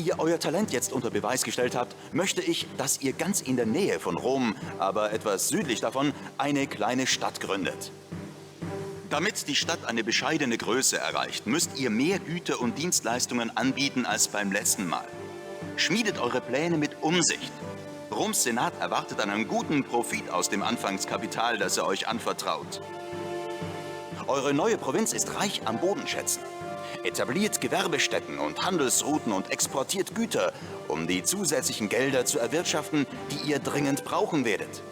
ihr euer Talent jetzt unter Beweis gestellt habt, möchte ich, dass ihr ganz in der Nähe von Rom, aber etwas südlich davon, eine kleine Stadt gründet. Damit die Stadt eine bescheidene Größe erreicht, müsst ihr mehr Güter und Dienstleistungen anbieten als beim letzten Mal. Schmiedet eure Pläne mit Umsicht. Roms Senat erwartet einen guten Profit aus dem Anfangskapital, das er euch anvertraut. Eure neue Provinz ist reich an Bodenschätzen. Etabliert Gewerbestätten und Handelsrouten und exportiert Güter, um die zusätzlichen Gelder zu erwirtschaften, die ihr dringend brauchen werdet.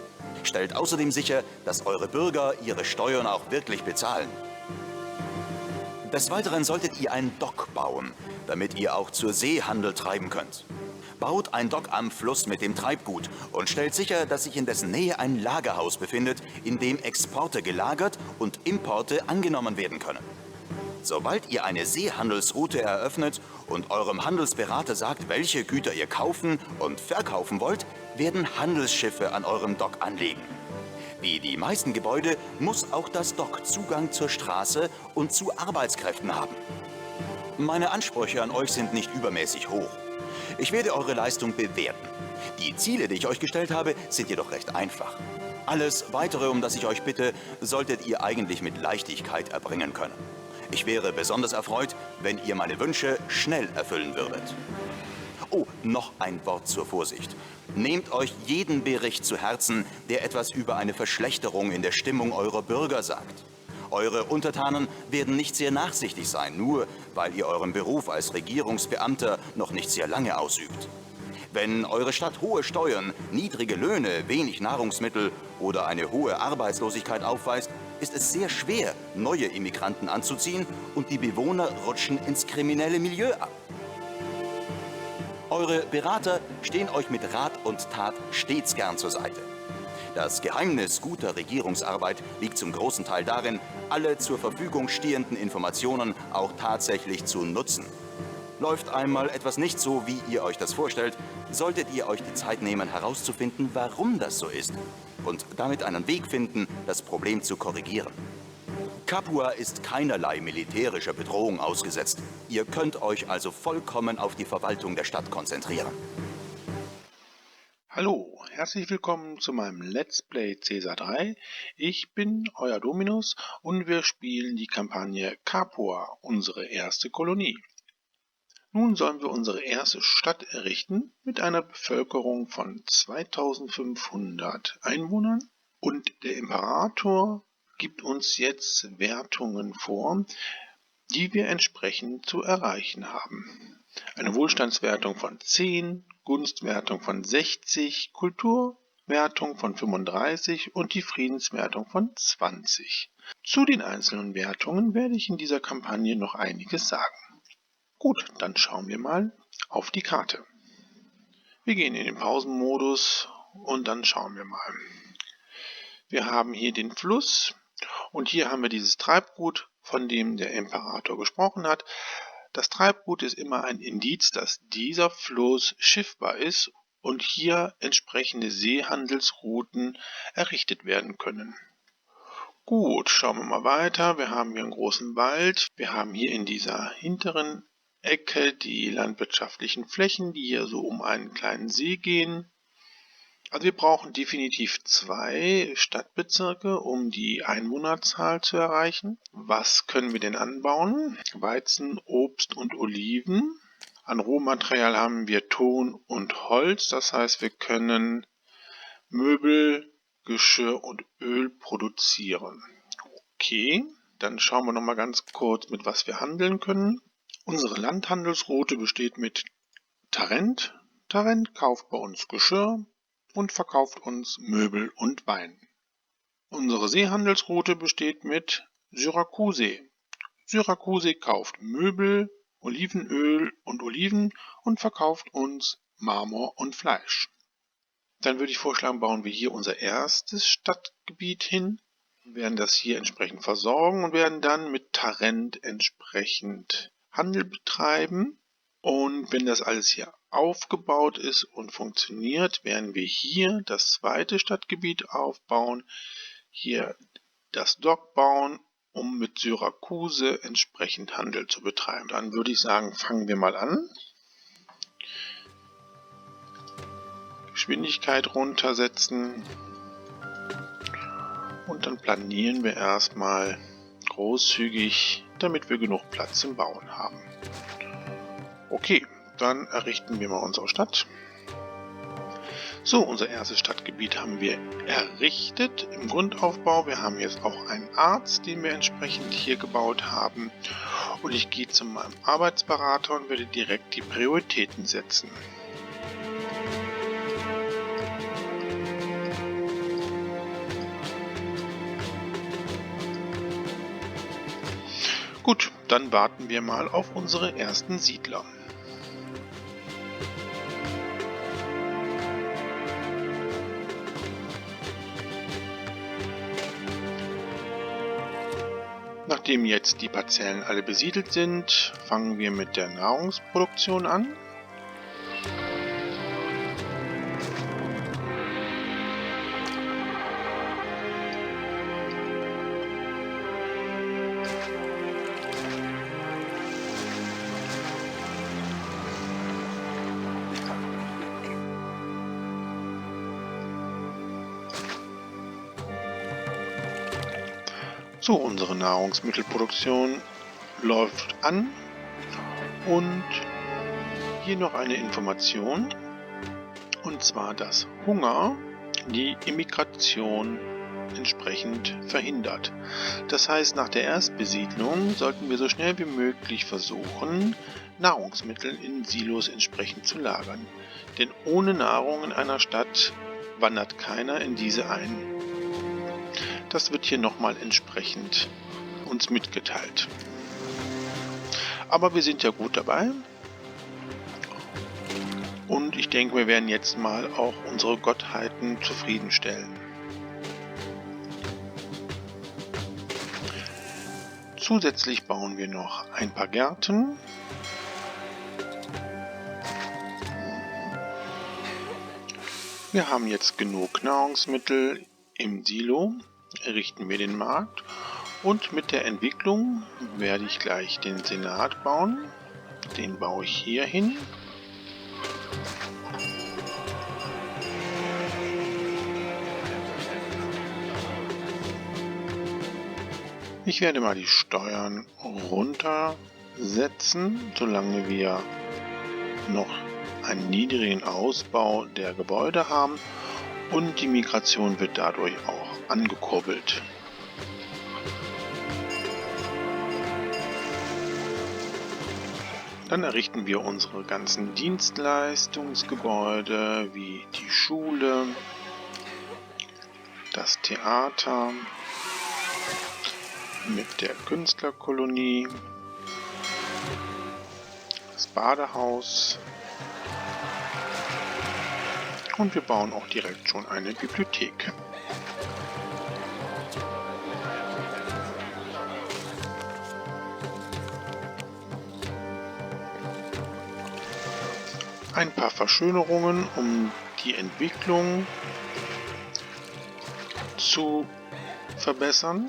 Stellt außerdem sicher, dass eure Bürger ihre Steuern auch wirklich bezahlen. Des Weiteren solltet ihr ein Dock bauen, damit ihr auch zur See Handel treiben könnt. Baut ein Dock am Fluss mit dem Treibgut und stellt sicher, dass sich in dessen Nähe ein Lagerhaus befindet, in dem Exporte gelagert und Importe angenommen werden können. Sobald ihr eine Seehandelsroute eröffnet und eurem Handelsberater sagt, welche Güter ihr kaufen und verkaufen wollt, werden Handelsschiffe an eurem Dock anlegen. Wie die meisten Gebäude muss auch das Dock Zugang zur Straße und zu Arbeitskräften haben. Meine Ansprüche an euch sind nicht übermäßig hoch. Ich werde eure Leistung bewerten. Die Ziele, die ich euch gestellt habe, sind jedoch recht einfach. Alles Weitere, um das ich euch bitte, solltet ihr eigentlich mit Leichtigkeit erbringen können. Ich wäre besonders erfreut, wenn ihr meine Wünsche schnell erfüllen würdet. Oh, noch ein Wort zur Vorsicht. Nehmt euch jeden Bericht zu Herzen, der etwas über eine Verschlechterung in der Stimmung eurer Bürger sagt. Eure Untertanen werden nicht sehr nachsichtig sein, nur weil ihr euren Beruf als Regierungsbeamter noch nicht sehr lange ausübt. Wenn eure Stadt hohe Steuern, niedrige Löhne, wenig Nahrungsmittel oder eine hohe Arbeitslosigkeit aufweist, ist es sehr schwer, neue Immigranten anzuziehen und die Bewohner rutschen ins kriminelle Milieu ab. Eure Berater stehen euch mit Rat und Tat stets gern zur Seite. Das Geheimnis guter Regierungsarbeit liegt zum großen Teil darin, alle zur Verfügung stehenden Informationen auch tatsächlich zu nutzen. Läuft einmal etwas nicht so, wie ihr euch das vorstellt, solltet ihr euch die Zeit nehmen, herauszufinden, warum das so ist und damit einen Weg finden, das Problem zu korrigieren. Capua ist keinerlei militärischer Bedrohung ausgesetzt. Ihr könnt euch also vollkommen auf die Verwaltung der Stadt konzentrieren. Hallo, herzlich willkommen zu meinem Let's Play Caesar 3. Ich bin euer Dominus und wir spielen die Kampagne Capua, unsere erste Kolonie. Nun sollen wir unsere erste Stadt errichten mit einer Bevölkerung von 2500 Einwohnern und der Imperator gibt uns jetzt Wertungen vor, die wir entsprechend zu erreichen haben. Eine Wohlstandswertung von 10, Gunstwertung von 60, Kulturwertung von 35 und die Friedenswertung von 20. Zu den einzelnen Wertungen werde ich in dieser Kampagne noch einiges sagen. Gut, dann schauen wir mal auf die Karte. Wir gehen in den Pausenmodus und dann schauen wir mal. Wir haben hier den Fluss und hier haben wir dieses Treibgut, von dem der Imperator gesprochen hat. Das Treibgut ist immer ein Indiz, dass dieser Fluss schiffbar ist und hier entsprechende Seehandelsrouten errichtet werden können. Gut, schauen wir mal weiter. Wir haben hier einen großen Wald. Wir haben hier in dieser hinteren Ecke die landwirtschaftlichen Flächen, die hier so um einen kleinen See gehen. Also wir brauchen definitiv 2 Stadtbezirke, um die Einwohnerzahl zu erreichen. Was können wir denn anbauen? Weizen, Obst und Oliven. An Rohmaterial haben wir Ton und Holz, das heißt wir können Möbel, Geschirr und Öl produzieren. Okay, dann schauen wir nochmal ganz kurz, mit was wir handeln können. Unsere Landhandelsroute besteht mit Tarent. Tarent kauft bei uns Geschirr und verkauft uns Möbel und Wein. Unsere Seehandelsroute besteht mit Syrakusee. Syrakusee kauft Möbel, Olivenöl und Oliven und verkauft uns Marmor und Fleisch. Dann würde ich vorschlagen, bauen wir hier unser erstes Stadtgebiet hin, werden das hier entsprechend versorgen und werden dann mit Tarent entsprechend Handel betreiben. Und wenn das alles hier aufgebaut ist und funktioniert, werden wir hier das zweite Stadtgebiet aufbauen, hier das Dock bauen, um mit Syrakuse entsprechend Handel zu betreiben. Dann würde ich sagen, fangen wir mal an. Geschwindigkeit runtersetzen. Und dann planieren wir erstmal großzügig, damit wir genug Platz zum Bauen haben. Okay, dann errichten wir mal unsere Stadt. So, unser erstes Stadtgebiet haben wir errichtet im Grundaufbau. Wir haben jetzt auch einen Arzt, den wir entsprechend hier gebaut haben. Und ich gehe zu meinem Arbeitsberater und werde direkt die Prioritäten setzen. Gut, dann warten wir mal auf unsere ersten Siedler. Nachdem jetzt die Parzellen alle besiedelt sind, fangen wir mit der Nahrungsproduktion an. So, unsere Nahrungsmittelproduktion läuft an und hier noch eine Information, und zwar, dass Hunger die Immigration entsprechend verhindert. Das heißt, nach der Erstbesiedlung sollten wir so schnell wie möglich versuchen, Nahrungsmittel in Silos entsprechend zu lagern. Denn ohne Nahrung in einer Stadt wandert keiner in diese ein. Das wird hier nochmal entsprechend uns mitgeteilt. Aber wir sind ja gut dabei. Und ich denke, wir werden jetzt mal auch unsere Gottheiten zufriedenstellen. Zusätzlich bauen wir noch ein paar Gärten. Wir haben jetzt genug Nahrungsmittel im Silo. Errichten wir den Markt, und mit der Entwicklung werde ich gleich den Senat bauen. Den baue ich hier hin. Ich werde mal die Steuern runtersetzen, solange wir noch einen niedrigen Ausbau der Gebäude haben, und die Migration wird dadurch auch angekurbelt. Dann errichten wir unsere ganzen Dienstleistungsgebäude wie die Schule, das Theater mit der Künstlerkolonie, das Badehaus, und wir bauen auch direkt schon eine Bibliothek. Ein paar Verschönerungen, um die Entwicklung zu verbessern.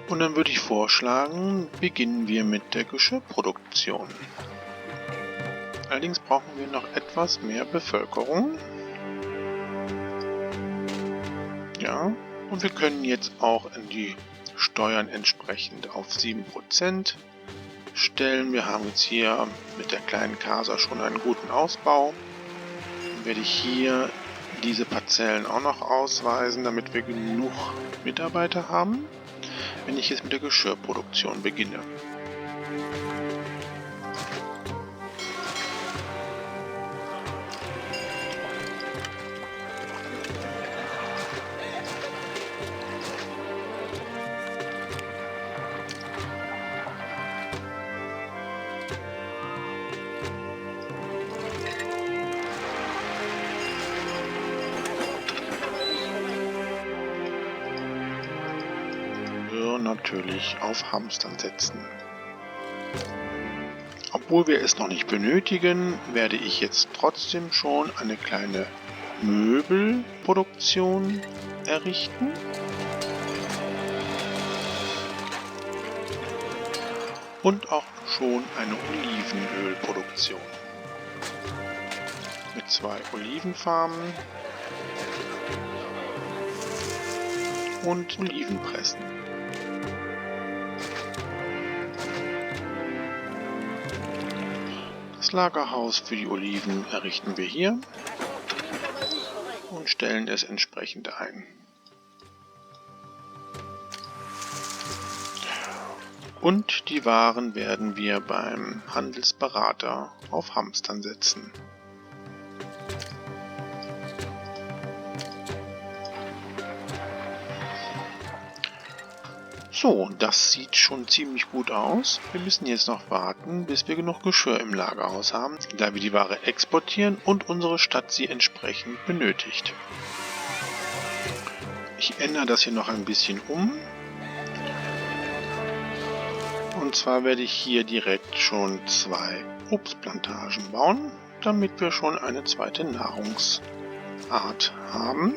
Und dann würde ich vorschlagen, beginnen wir mit der Geschirrproduktion. Allerdings brauchen wir noch etwas mehr Bevölkerung. Ja, und wir können jetzt auch in die Steuern entsprechend auf 7% stellen. Wir haben jetzt hier mit der kleinen Casa schon einen guten Ausbau. Dann werde ich hier diese Parzellen auch noch ausweisen, damit wir genug Mitarbeiter haben, wenn ich jetzt mit der Geschirrproduktion beginne. Natürlich auf Hamstern setzen. Obwohl wir es noch nicht benötigen, werde ich jetzt trotzdem schon eine kleine Möbelproduktion errichten. und auch schon eine Olivenölproduktion. Mit 2 Olivenfarmen und Olivenpressen. Das Lagerhaus für die Oliven errichten wir hier und stellen es entsprechend ein. Und die Waren werden wir beim Handelsberater auf Hamstern setzen. So, das sieht schon ziemlich gut aus. Wir müssen jetzt noch warten, bis wir genug Geschirr im Lagerhaus haben, da wir die Ware exportieren und unsere Stadt sie entsprechend benötigt. Ich ändere das hier noch ein bisschen um. Und zwar werde ich hier direkt schon 2 Obstplantagen bauen, damit wir schon eine zweite Nahrungsart haben.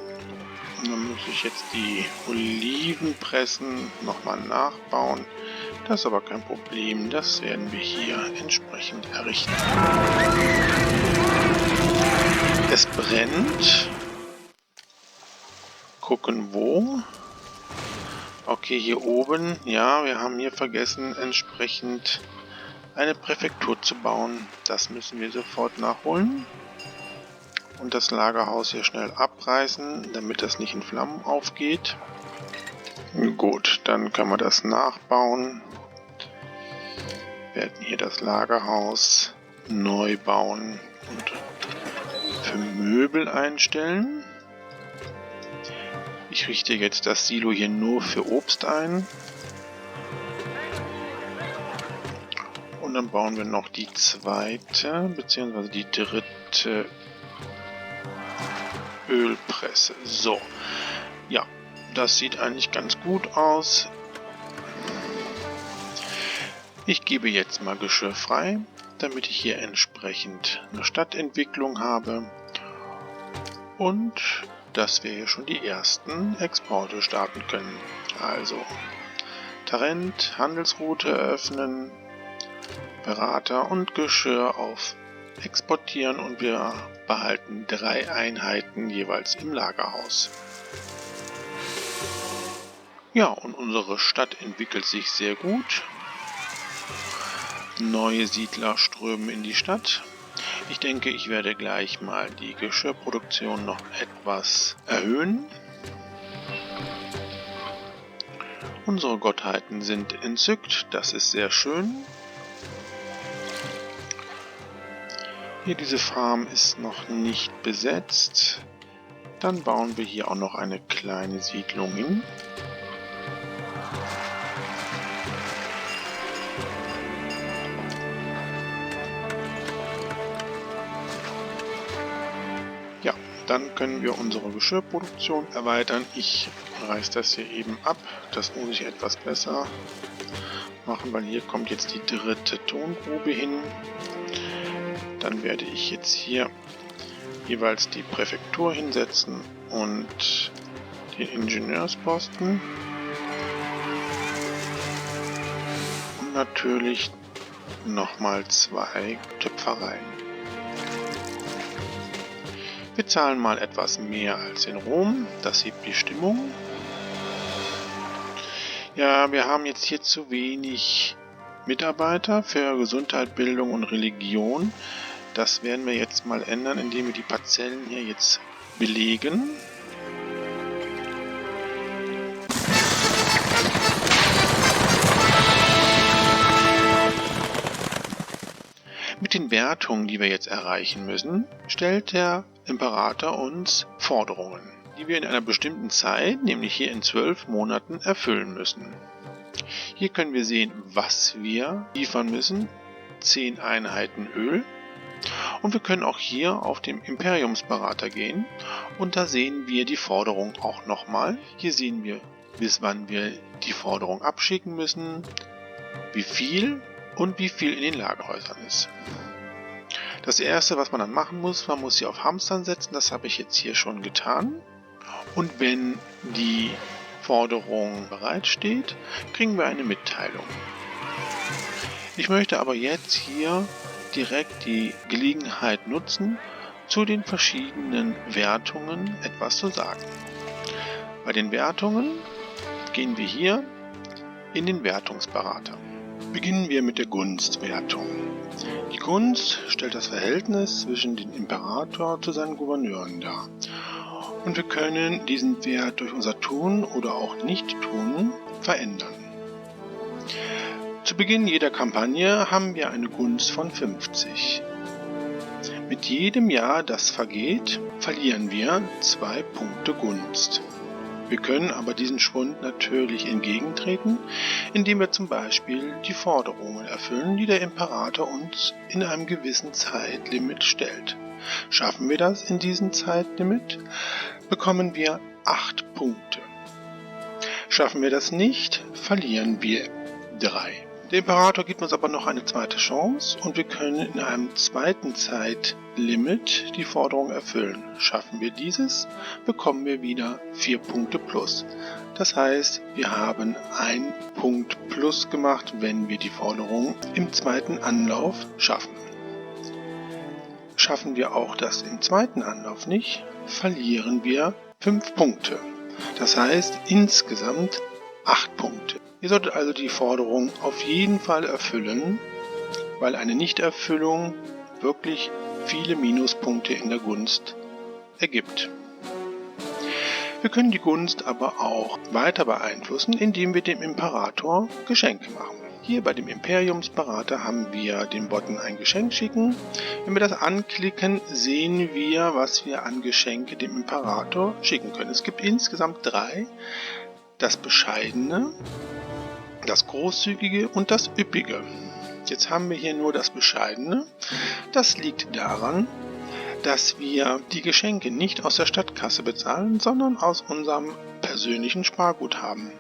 Und dann muss ich jetzt die Olivenpressen nochmal nachbauen. Das ist aber kein Problem, das werden wir hier entsprechend errichten. Es brennt. Gucken wo. Okay, hier oben, ja, wir haben hier vergessen, entsprechend eine Präfektur zu bauen. Das müssen wir sofort nachholen. Und das Lagerhaus hier schnell abreißen, damit das nicht in Flammen aufgeht. Gut, dann können wir das nachbauen. Wir werden hier das Lagerhaus neu bauen und für Möbel einstellen. Ich richte jetzt das Silo hier nur für Obst ein. Und dann bauen wir noch die zweite bzw. die dritte Ölpresse. So, ja, das sieht eigentlich ganz gut aus. Ich gebe jetzt mal Geschirr frei, damit ich hier entsprechend eine Stadtentwicklung habe und dass wir hier schon die ersten Exporte starten können. Also Tarent, Handelsroute eröffnen, Berater und Geschirr auf Exportieren und wir behalten 3 Einheiten jeweils im Lagerhaus. Ja, und unsere Stadt entwickelt sich sehr gut. Neue Siedler strömen in die Stadt. Ich denke, ich werde gleich mal die Geschirrproduktion noch etwas erhöhen. Unsere Gottheiten sind entzückt, das ist sehr schön. Hier diese Farm ist noch nicht besetzt. Dann bauen wir hier auch noch eine kleine Siedlung hin. Ja, dann können wir unsere Geschirrproduktion erweitern. Ich reiße das hier eben ab. Das muss ich etwas besser machen, weil hier kommt jetzt die dritte Tongrube hin. Dann werde ich jetzt hier jeweils die Präfektur hinsetzen und den Ingenieursposten. Und natürlich nochmal 2 Töpfereien. Wir zahlen mal etwas mehr als in Rom, das hebt die Stimmung. Ja, wir haben jetzt hier zu wenig Mitarbeiter für Gesundheit, Bildung und Religion. Das werden wir jetzt mal ändern, indem wir die Parzellen hier jetzt belegen. Mit den Wertungen, die wir jetzt erreichen müssen, stellt der Imperator uns Forderungen, die wir in einer bestimmten Zeit, nämlich hier in 12 Monaten, erfüllen müssen. Hier können wir sehen, was wir liefern müssen. 10 Einheiten Öl. Und wir können auch hier auf den Imperiumsberater gehen und da sehen wir die Forderung auch nochmal. Hier sehen wir, bis wann wir die Forderung abschicken müssen, wie viel und wie viel in den Lagerhäusern ist. Das erste, was man dann machen muss, man muss sie auf Hamstern setzen, das habe ich jetzt hier schon getan. Und wenn die Forderung bereitsteht, kriegen wir eine Mitteilung. Ich möchte aber jetzt hier direkt die Gelegenheit nutzen, zu den verschiedenen Wertungen etwas zu sagen. Bei den Wertungen gehen wir hier in den Wertungsberater. Beginnen wir mit der Gunstwertung. Die Gunst stellt das Verhältnis zwischen dem Imperator zu seinen Gouverneuren dar. Und wir können diesen Wert durch unser Tun oder auch Nicht-Tun verändern. Zu Beginn jeder Kampagne haben wir eine Gunst von 50. Mit jedem Jahr, das vergeht, verlieren wir 2 Punkte Gunst. Wir können aber diesen Schwund natürlich entgegentreten, indem wir zum Beispiel die Forderungen erfüllen, die der Imperator uns in einem gewissen Zeitlimit stellt. Schaffen wir das in diesem Zeitlimit, bekommen wir 8 Punkte. Schaffen wir das nicht, verlieren wir 3. Der Imperator gibt uns aber noch eine zweite Chance und wir können in einem zweiten Zeitlimit die Forderung erfüllen. Schaffen wir dieses, bekommen wir wieder 4 Punkte plus. Das heißt, wir haben 1 Punkt plus gemacht, wenn wir die Forderung im zweiten Anlauf schaffen. Schaffen wir auch das im zweiten Anlauf nicht, verlieren wir 5 Punkte. Das heißt insgesamt 8 Punkte. Ihr solltet also die Forderung auf jeden Fall erfüllen, weil eine Nichterfüllung wirklich viele Minuspunkte in der Gunst ergibt. Wir können die Gunst aber auch weiter beeinflussen, indem wir dem Imperator Geschenke machen. Hier bei dem Imperiumsberater haben wir den Button ein Geschenk schicken. Wenn wir das anklicken, sehen wir, was wir an Geschenke dem Imperator schicken können. Es gibt insgesamt 3. Das Bescheidene, das Großzügige und das Üppige. Jetzt haben wir hier nur das Bescheidene. Das liegt daran, dass wir die Geschenke nicht aus der Stadtkasse bezahlen, sondern aus unserem persönlichen Sparguthaben.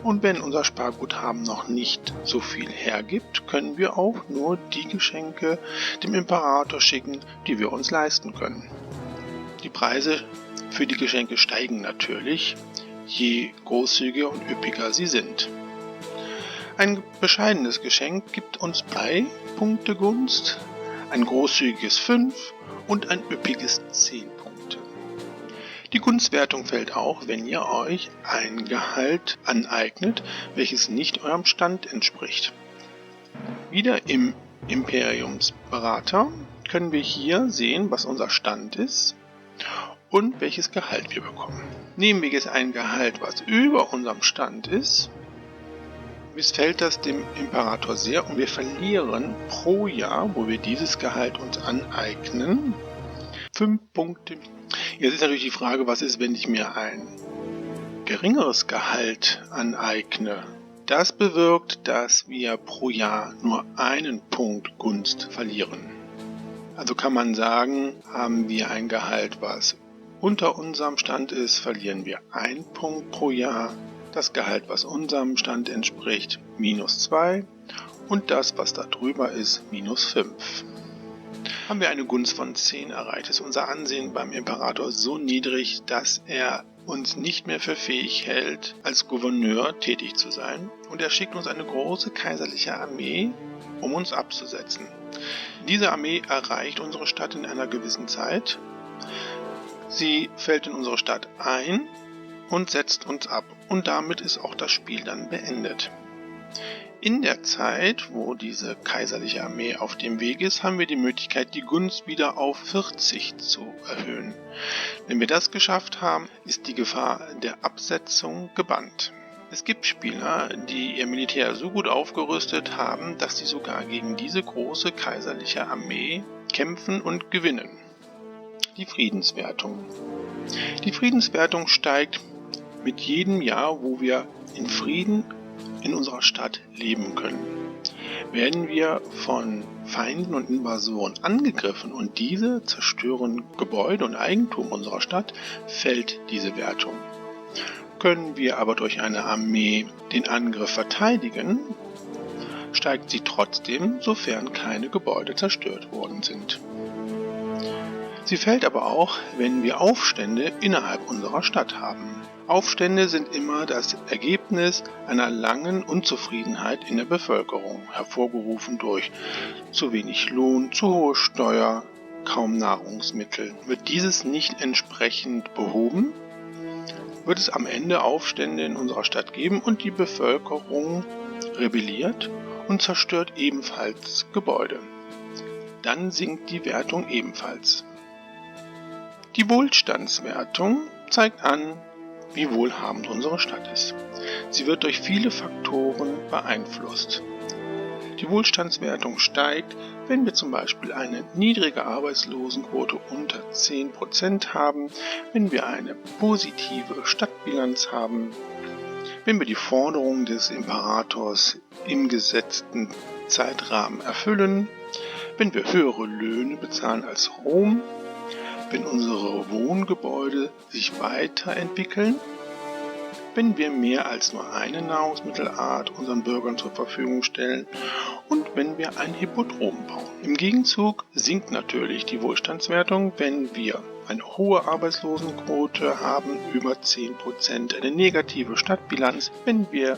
Und wenn unser Sparguthaben noch nicht so viel hergibt, können wir auch nur die Geschenke dem Imperator schicken, die wir uns leisten können. Die Preise für die Geschenke steigen natürlich, je großzügiger und üppiger sie sind. Ein bescheidenes Geschenk gibt uns 3 Punkte Gunst, ein großzügiges 5 und ein üppiges 10 Punkte. Die Gunstwertung fällt auch, wenn ihr euch ein Gehalt aneignet, welches nicht eurem Stand entspricht. Wieder im Imperiumsberater können wir hier sehen, was unser Stand ist und welches Gehalt wir bekommen. Nehmen wir jetzt ein Gehalt, was über unserem Stand ist, missfällt das dem Imperator sehr und wir verlieren pro Jahr, wo wir dieses Gehalt uns aneignen, 5 Punkte. Jetzt ist natürlich die Frage, was ist, wenn ich mir ein geringeres Gehalt aneigne? Das bewirkt, dass wir pro Jahr nur 1 Punkt Gunst verlieren. Also kann man sagen, haben wir ein Gehalt, was unter unserem Stand ist, verlieren wir 1 Punkt pro Jahr. Das Gehalt, was unserem Stand entspricht, -2 und das, was da drüber ist, -5. Haben wir eine Gunst von 10 erreicht, ist unser Ansehen beim Imperator so niedrig, dass er uns nicht mehr für fähig hält, als Gouverneur tätig zu sein und er schickt uns eine große kaiserliche Armee, um uns abzusetzen. Diese Armee erreicht unsere Stadt in einer gewissen Zeit. Sie fällt in unsere Stadt ein und setzt uns ab. Und damit ist auch das Spiel dann beendet. In der Zeit, wo diese kaiserliche Armee auf dem Weg ist, haben wir die Möglichkeit, die Gunst wieder auf 40 zu erhöhen. Wenn wir das geschafft haben, ist die Gefahr der Absetzung gebannt. Es gibt Spieler, die ihr Militär so gut aufgerüstet haben, dass sie sogar gegen diese große kaiserliche Armee kämpfen und gewinnen. Die Friedenswertung. Die Friedenswertung steigt mit jedem Jahr, wo wir in Frieden in unserer Stadt leben können. Werden wir von Feinden und Invasoren angegriffen und diese zerstören Gebäude und Eigentum unserer Stadt, fällt diese Wertung. Können wir aber durch eine Armee den Angriff verteidigen, steigt sie trotzdem, sofern keine Gebäude zerstört worden sind. Sie fällt aber auch, wenn wir Aufstände innerhalb unserer Stadt haben. Aufstände sind immer das Ergebnis einer langen Unzufriedenheit in der Bevölkerung, hervorgerufen durch zu wenig Lohn, zu hohe Steuer, kaum Nahrungsmittel. Wird dieses nicht entsprechend behoben, wird es am Ende Aufstände in unserer Stadt geben und die Bevölkerung rebelliert und zerstört ebenfalls Gebäude. Dann sinkt die Wertung ebenfalls. Die Wohlstandswertung zeigt an, wie wohlhabend unsere Stadt ist. Sie wird durch viele Faktoren beeinflusst. Die Wohlstandswertung steigt, wenn wir zum Beispiel eine niedrige Arbeitslosenquote unter 10% haben, wenn wir eine positive Stadtbilanz haben, wenn wir die Forderungen des Imperators im gesetzten Zeitrahmen erfüllen, wenn wir höhere Löhne bezahlen als Rom, wenn unsere Wohngebäude sich weiterentwickeln, wenn wir mehr als nur eine Nahrungsmittelart unseren Bürgern zur Verfügung stellen und wenn wir ein Hippodrom bauen. Im Gegenzug sinkt natürlich die Wohlstandswertung, wenn wir eine hohe Arbeitslosenquote haben, über 10%, eine negative Stadtbilanz, wenn wir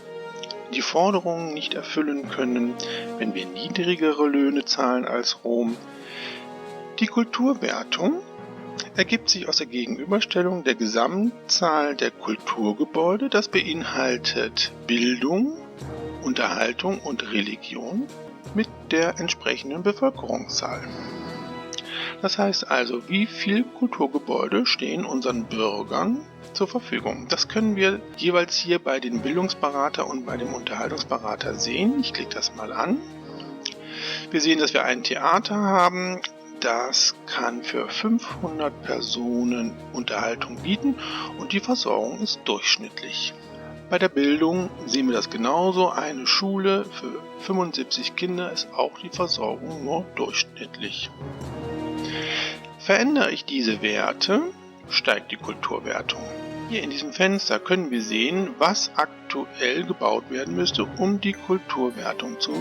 die Forderungen nicht erfüllen können, wenn wir niedrigere Löhne zahlen als Rom. Die Kulturwertung ergibt sich aus der Gegenüberstellung der Gesamtzahl der Kulturgebäude, das beinhaltet Bildung, Unterhaltung und Religion, mit der entsprechenden Bevölkerungszahl. Das heißt also, wie viele Kulturgebäude stehen unseren Bürgern zur Verfügung. Das können wir jeweils hier bei dem Bildungsberater und bei dem Unterhaltungsberater sehen. Ich klicke das mal an. Wir sehen, dass wir ein Theater haben. Das kann für 500 Personen Unterhaltung bieten und die Versorgung ist durchschnittlich. Bei der Bildung sehen wir das genauso. Eine Schule für 75 Kinder ist auch die Versorgung nur durchschnittlich. Verändere ich diese Werte, steigt die Kulturwertung. Hier in diesem Fenster können wir sehen, was aktuell gebaut werden müsste, um die Kulturwertung zu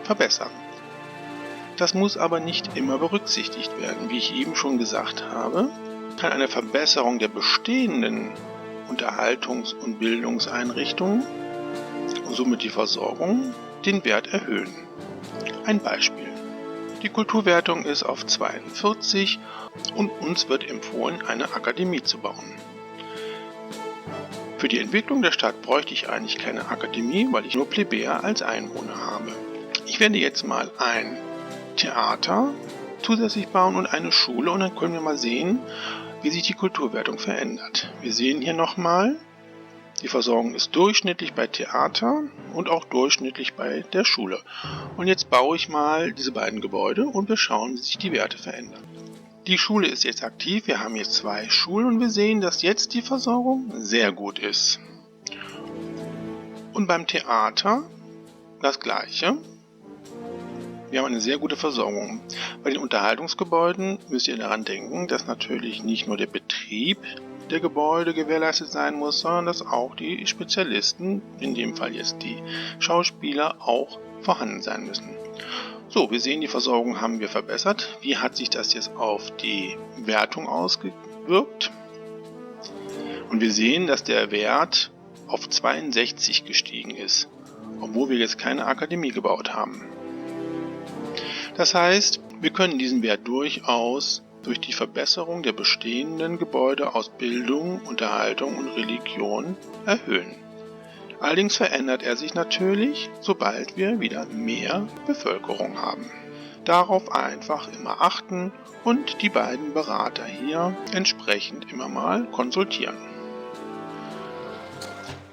verbessern. Das muss aber nicht immer berücksichtigt werden. Wie ich eben schon gesagt habe, kann eine Verbesserung der bestehenden Unterhaltungs- und Bildungseinrichtungen und somit die Versorgung den Wert erhöhen. Ein Beispiel. Die Kulturwertung ist auf 42 und uns wird empfohlen, eine Akademie zu bauen. Für die Entwicklung der Stadt bräuchte ich eigentlich keine Akademie, weil ich nur Plebejer als Einwohner habe. Ich werde jetzt mal ein Theater zusätzlich bauen und eine Schule und dann können wir mal sehen, wie sich die Kulturwertung verändert. Wir sehen hier nochmal, die Versorgung ist durchschnittlich bei Theater und auch durchschnittlich bei der Schule. Und jetzt baue ich mal diese beiden Gebäude und wir schauen, wie sich die Werte verändern. Die Schule ist jetzt aktiv, wir haben jetzt 2 Schulen und wir sehen, dass jetzt die Versorgung sehr gut ist. Und beim Theater das gleiche. Wir haben eine sehr gute Versorgung. Bei den Unterhaltungsgebäuden müsst ihr daran denken, dass natürlich nicht nur der Betrieb der Gebäude gewährleistet sein muss, sondern dass auch die Spezialisten, in dem Fall jetzt die Schauspieler, auch vorhanden sein müssen. So, wir sehen, die Versorgung haben wir verbessert. Wie hat sich das jetzt auf die Wertung ausgewirkt? Und wir sehen, dass der Wert auf 62 gestiegen ist, obwohl wir jetzt keine Akademie gebaut haben. Das heißt, wir können diesen Wert durchaus durch die Verbesserung der bestehenden Gebäude aus Bildung, Unterhaltung und Religion erhöhen. Allerdings verändert er sich natürlich, sobald wir wieder mehr Bevölkerung haben. Darauf einfach immer achten und die beiden Berater hier entsprechend immer mal konsultieren.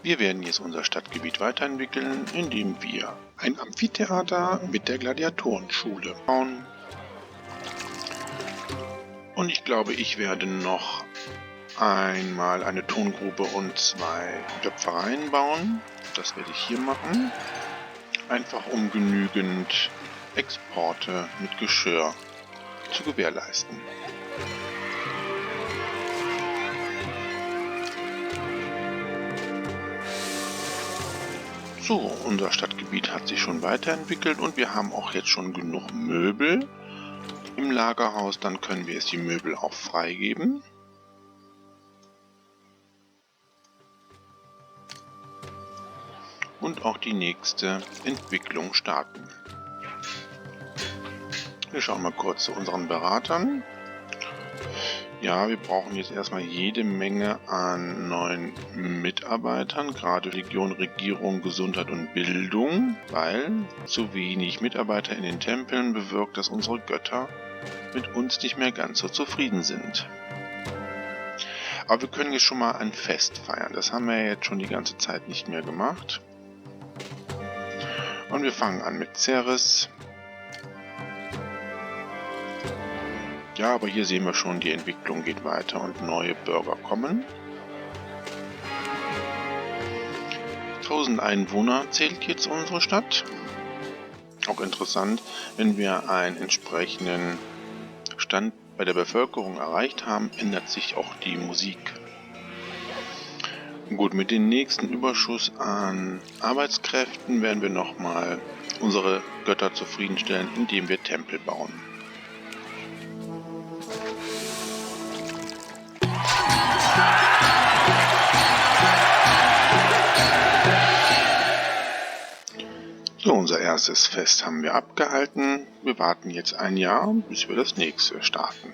Wir werden jetzt unser Stadtgebiet weiterentwickeln, indem wir ein Amphitheater mit der Gladiatorenschule bauen. Und ich glaube, ich werde noch einmal eine Tongrube und 2 Töpfereien bauen. Das werde ich hier machen. Einfach um genügend Exporte mit Geschirr zu gewährleisten. So, unser Stadtgebiet hat sich schon weiterentwickelt und wir haben auch jetzt schon genug Möbel, im Lagerhaus, dann können wir jetzt die Möbel auch freigeben. Und auch die nächste Entwicklung starten. Wir schauen mal kurz zu unseren Beratern. Ja, wir brauchen jetzt erstmal jede Menge an neuen Mitarbeitern, gerade Religion, Regierung, Gesundheit und Bildung, weil zu wenig Mitarbeiter in den Tempeln bewirkt, dass unsere Götter mit uns nicht mehr ganz so zufrieden sind. Aber wir können jetzt schon mal ein Fest feiern. Das haben wir ja jetzt schon die ganze Zeit nicht mehr gemacht. Und wir fangen an mit Ceres. Ja, aber hier sehen wir schon, die Entwicklung geht weiter und neue Bürger kommen. 1000 Einwohner zählt jetzt unsere Stadt. Auch interessant, wenn wir einen entsprechenden Stand bei der Bevölkerung erreicht haben, ändert sich auch die Musik. Gut, mit dem nächsten Überschuss an Arbeitskräften werden wir nochmal unsere Götter zufriedenstellen, indem wir Tempel bauen. So, unser erstes Fest haben wir abgehalten. Wir warten jetzt ein Jahr, bis wir das nächste starten.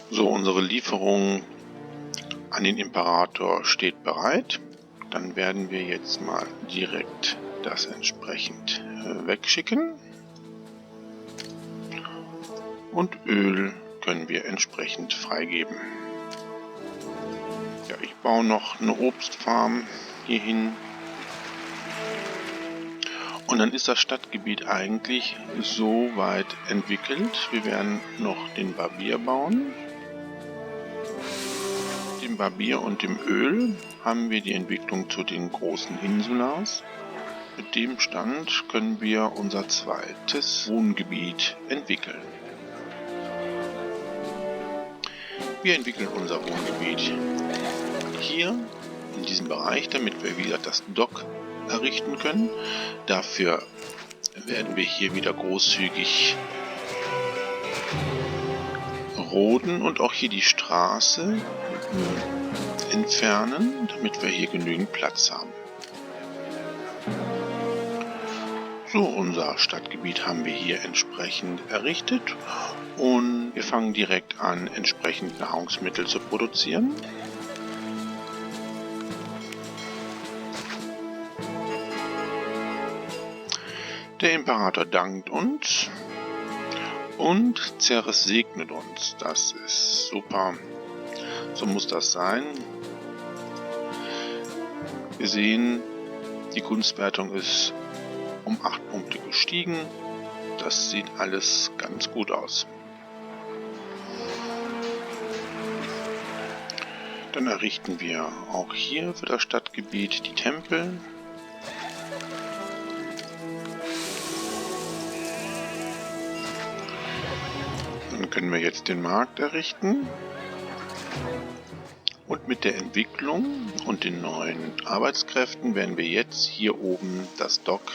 So, unsere Lieferung an den Imperator steht bereit. Dann werden wir jetzt mal direkt das entsprechend wegschicken. Und Öl können wir entsprechend freigeben. Ja, ich baue noch eine Obstfarm hierhin. Und dann ist das Stadtgebiet eigentlich so weit entwickelt. Wir werden noch den Barbier bauen. Mit dem Barbier und dem Öl haben wir die Entwicklung zu den großen Insulars. Mit dem Stand können wir unser zweites Wohngebiet entwickeln. Wir entwickeln unser Wohngebiet hier in diesem Bereich, damit wir wieder das Dock errichten können. Dafür werden wir hier wieder großzügig roden und auch hier die Straße entfernen, damit wir hier genügend Platz haben. So, unser Stadtgebiet haben wir hier entsprechend errichtet und wir fangen direkt an, entsprechend Nahrungsmittel zu produzieren. Der Imperator dankt uns und Ceres segnet uns. Das ist super. So muss das sein. Wir sehen, die Gunstwertung ist um 8 Punkte gestiegen. Das sieht alles ganz gut aus. Dann errichten wir auch hier für das Stadtgebiet die Tempel. Dann können wir jetzt den Markt errichten. Und mit der Entwicklung und den neuen Arbeitskräften werden wir jetzt hier oben das Dock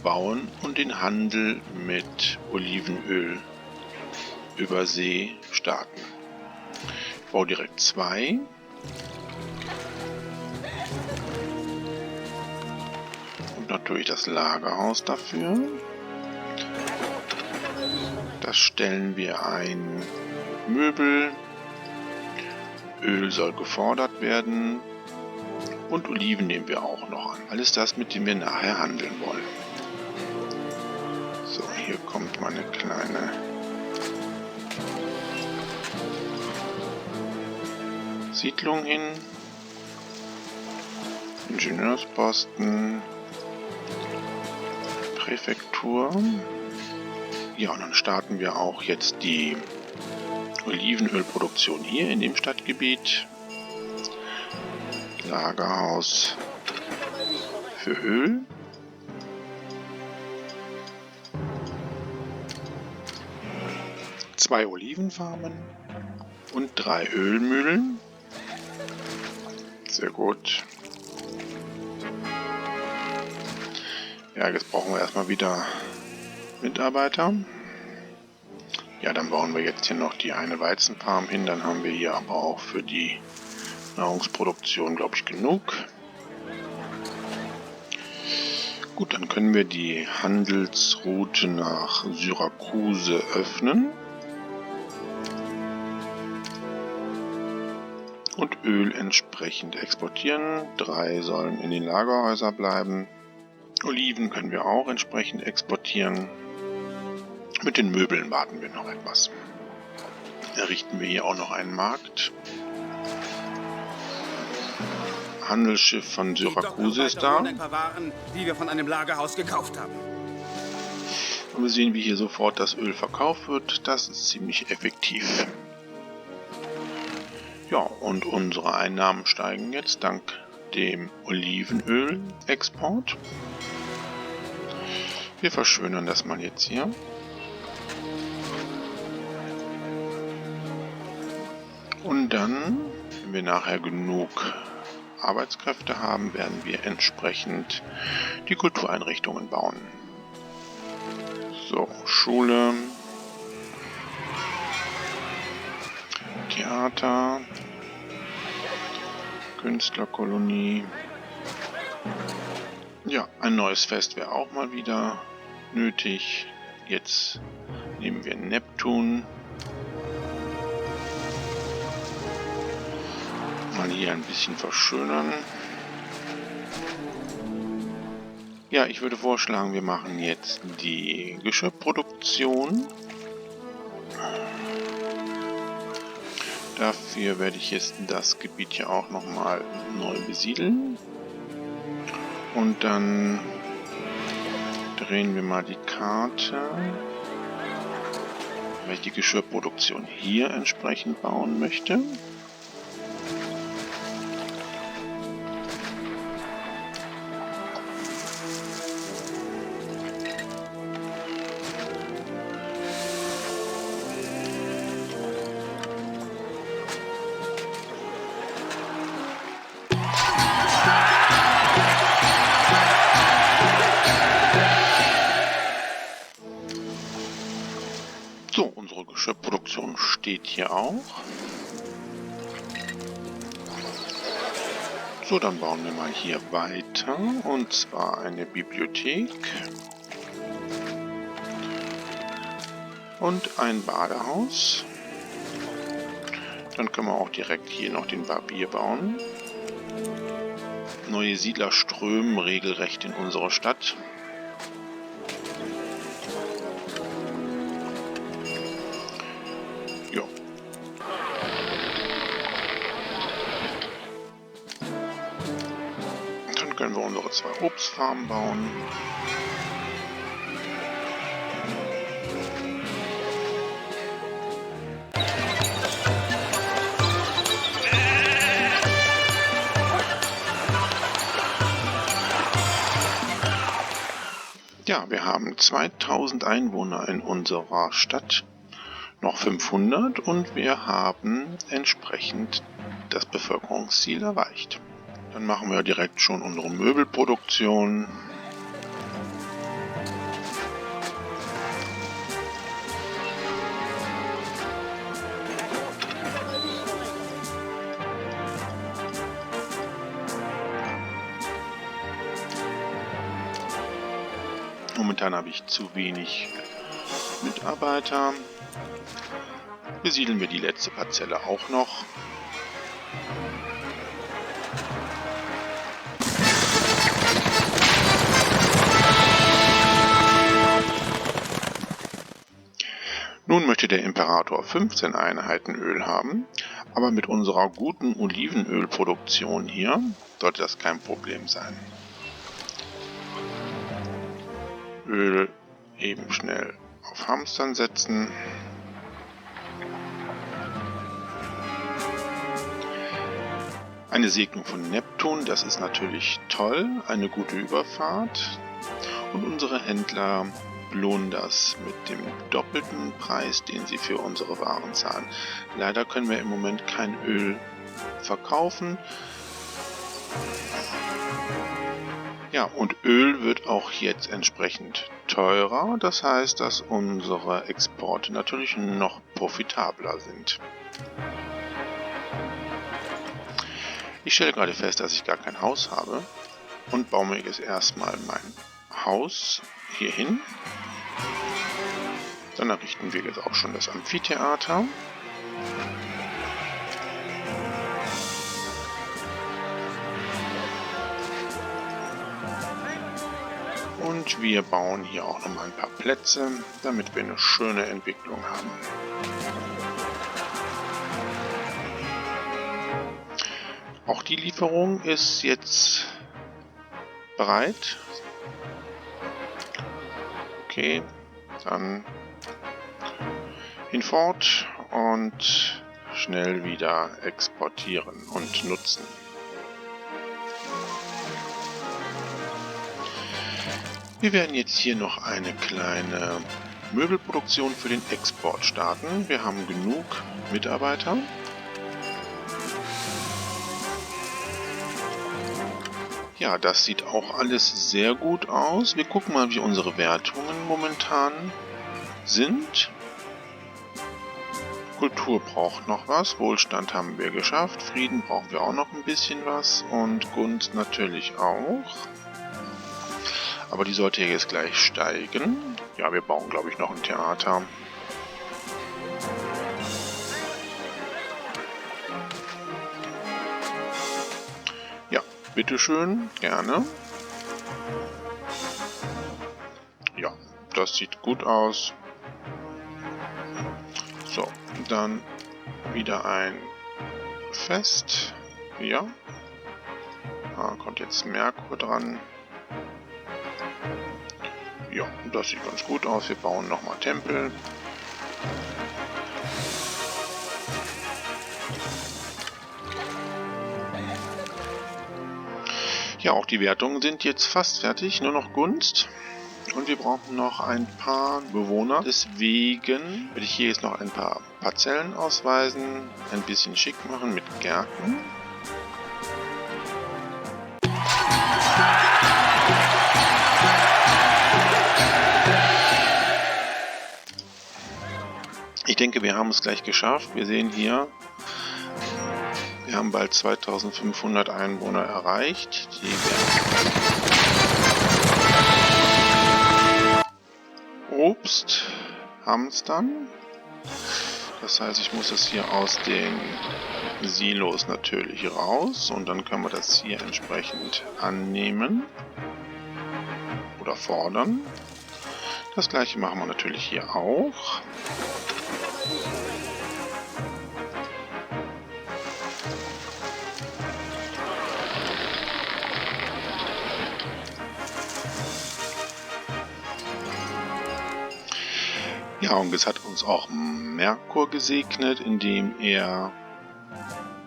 bauen und den Handel mit Olivenöl über See starten. Ich baue direkt 2. Und natürlich das Lagerhaus dafür. Das stellen wir ein. Möbel. Öl soll gefordert werden. Und Oliven nehmen wir auch noch an. Alles das, mit dem wir nachher handeln wollen. So, hier kommt meine kleine Siedlung hin. Ingenieursposten. Präfektur. Ja, und dann starten wir auch jetzt die Olivenölproduktion hier in dem Stadtgebiet. Lagerhaus für Öl. Zwei Olivenfarmen und 3 Ölmühlen. Sehr gut. Ja, jetzt brauchen wir erstmal wieder Mitarbeiter. Ja, dann bauen wir jetzt hier noch die eine Weizenfarm hin. Dann haben wir hier aber auch für die Nahrungsproduktion, glaube ich, genug. Gut, dann können wir die Handelsroute nach Syrakusa öffnen. Und Öl entsprechend exportieren. 3 sollen in den Lagerhäusern bleiben. Oliven können wir auch entsprechend exportieren. Mit den Möbeln warten wir noch etwas. Errichten wir hier auch noch einen Markt. Handelsschiff von Syrakusa ist da. Ein paar Waren, die wir von einem Lagerhaus gekauft haben. Und wir sehen, wie hier sofort das Öl verkauft wird. Das ist ziemlich effektiv. Ja, und unsere Einnahmen steigen jetzt dank dem Olivenölexport. Wir verschönern das mal jetzt hier. Und dann, wenn wir nachher genug Arbeitskräfte haben, werden wir entsprechend die Kultureinrichtungen bauen. So, Schule, Theater, Künstlerkolonie. Ja, ein neues Fest wäre auch mal wieder nötig. Jetzt nehmen wir Neptun. Mal hier ein bisschen verschönern. Ja, ich würde vorschlagen, wir machen jetzt die Geschirrproduktion. Dafür werde ich jetzt das Gebiet hier auch nochmal neu besiedeln. Und dann drehen wir mal die Karte, weil ich die Geschirrproduktion hier entsprechend bauen möchte. So, unsere Geschirrproduktion steht hier auch. So, dann bauen wir mal hier weiter, und zwar eine Bibliothek und ein Badehaus. Dann können wir auch direkt hier noch den Barbier bauen. Neue Siedler strömen regelrecht in unsere Stadt. Ja. Dann können wir unsere 2 Obstfarmen bauen. Ja, wir haben 2000 Einwohner in unserer Stadt, noch 500, und wir haben entsprechend das Bevölkerungsziel erreicht. Dann machen wir direkt schon unsere Möbelproduktion. Momentan habe ich zu wenig Mitarbeiter. Besiedeln wir die letzte Parzelle auch noch. Nun möchte der Imperator 15 Einheiten Öl haben, aber mit unserer guten Olivenölproduktion hier sollte das kein Problem sein. Öl eben schnell auf Hamstern setzen. Eine Segnung von Neptun, das ist natürlich toll, eine gute Überfahrt. Und unsere Händler belohnen das mit dem doppelten Preis, den sie für unsere Waren zahlen. Leider können wir im Moment kein Öl verkaufen. Ja, und Öl wird auch jetzt entsprechend teurer. Das heißt, dass unsere Exporte natürlich noch profitabler sind. Ich stelle gerade fest, dass ich gar kein Haus habe und baue mir jetzt erstmal mein Haus hier hin. Dann errichten wir jetzt auch schon das Amphitheater. Und wir bauen hier auch noch mal ein paar Plätze, damit wir eine schöne Entwicklung haben. Auch die Lieferung ist jetzt bereit. Okay, dann hinfort und schnell wieder exportieren und nutzen. Wir werden jetzt hier noch eine kleine Möbelproduktion für den Export starten. Wir haben genug Mitarbeiter. Ja, das sieht auch alles sehr gut aus. Wir gucken mal, wie unsere Wertungen momentan sind. Kultur braucht noch was, Wohlstand haben wir geschafft, Frieden brauchen wir auch noch ein bisschen was und Gunst natürlich auch. Aber die sollte jetzt gleich steigen. Ja, wir bauen, glaube ich, noch ein Theater. Ja, bitteschön, gerne. Ja, das sieht gut aus. So, dann wieder ein Fest. Ja. Da kommt jetzt Merkur dran. Ja, das sieht ganz gut aus. Wir bauen nochmal Tempel. Ja, auch die Wertungen sind jetzt fast fertig. Nur noch Gunst. Und wir brauchen noch ein paar Bewohner. Deswegen werde ich hier jetzt noch ein paar Parzellen ausweisen. Ein bisschen schick machen mit Gärten. Ich denke, wir haben es gleich geschafft. Wir sehen hier, wir haben bald 2500 Einwohner erreicht. Die Obst hamstern. Das heißt, ich muss es hier aus den Silos natürlich raus und dann können wir das hier entsprechend annehmen oder fordern. Das gleiche machen wir natürlich hier auch. Ja, und es hat uns auch Merkur gesegnet, indem er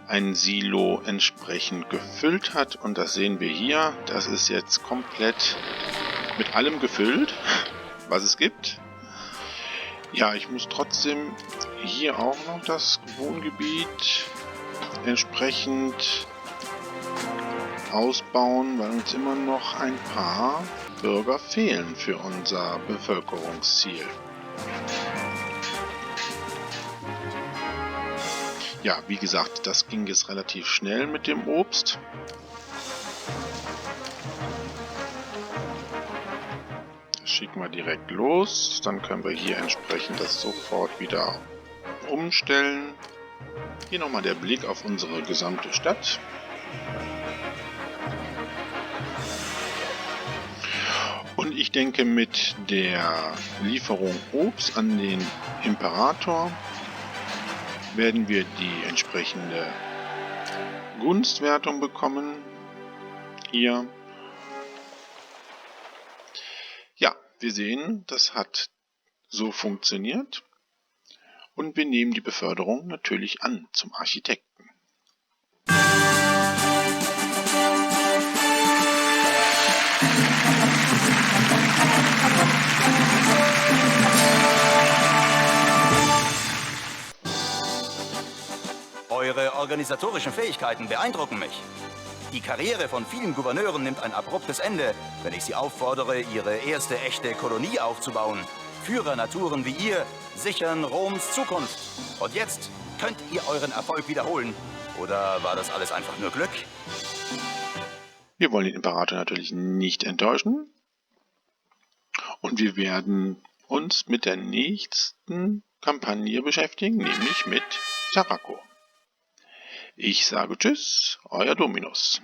ein Silo entsprechend gefüllt hat. Und das sehen wir hier. Das ist jetzt komplett mit allem gefüllt, was es gibt. Ja, ich muss trotzdem hier auch noch das Wohngebiet entsprechend ausbauen, weil uns immer noch ein paar Bürger fehlen für unser Bevölkerungsziel. Ja, wie gesagt, das ging jetzt relativ schnell mit dem Obst. Das schicken wir direkt los. Dann können wir hier entsprechend das sofort wieder umstellen. Hier nochmal der Blick auf unsere gesamte Stadt. Und ich denke, mit der Lieferung Obst an den Imperator werden wir die entsprechende Gunstwertung bekommen. Hier. Ja, wir sehen, das hat so funktioniert. Und wir nehmen die Beförderung natürlich an zum Architekten. Eure organisatorischen Fähigkeiten beeindrucken mich. Die Karriere von vielen Gouverneuren nimmt ein abruptes Ende, wenn ich sie auffordere, ihre erste echte Kolonie aufzubauen. Führernaturen wie ihr sichern Roms Zukunft. Und jetzt könnt ihr euren Erfolg wiederholen. Oder war das alles einfach nur Glück? Wir wollen den Imperator natürlich nicht enttäuschen. Und wir werden uns mit der nächsten Kampagne beschäftigen, nämlich mit Tarraco. Ich sage Tschüss, euer Dominus.